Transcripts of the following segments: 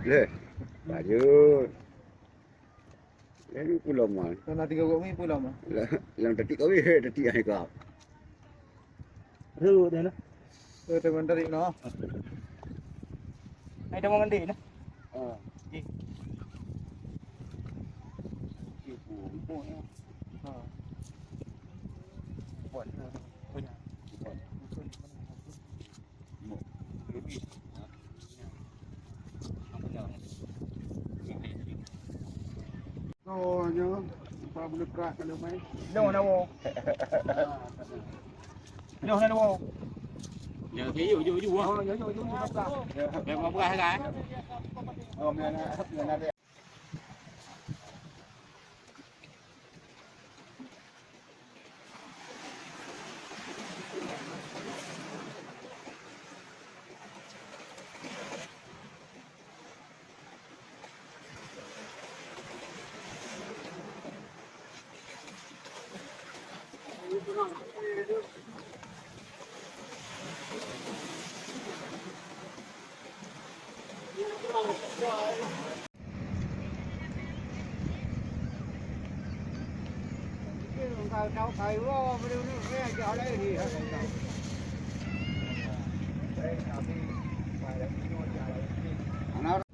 Le, baju. Ini pulau mana? Tanah 3 ni pulau mah. Yang detik kau detik ai kau. Ru dia lah. Tu teman tarik no. Ai dah mandi nah. Ah. Ha. Buat punya. Oh, nyo. Apa boleh perak kalau main? Đâu nào vô? Đâu nào vô? Giờ thì vô vô vô. Ờ, vô ra. Để mà ra cái. Mình ada. Kau kai wo beri ni saya ajak lagi ni. Anak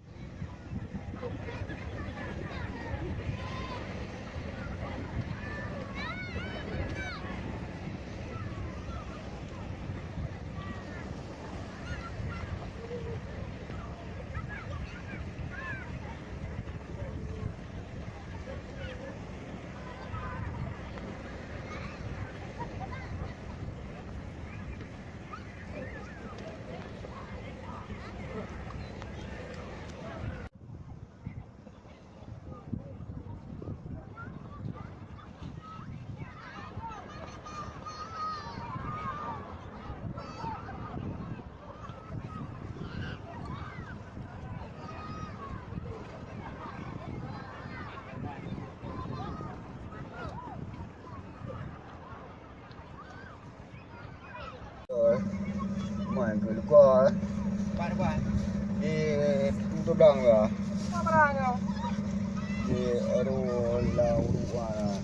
main ke luar. Pan. Di tutup dang lah. Apa barang kau? Di aduh lau luar.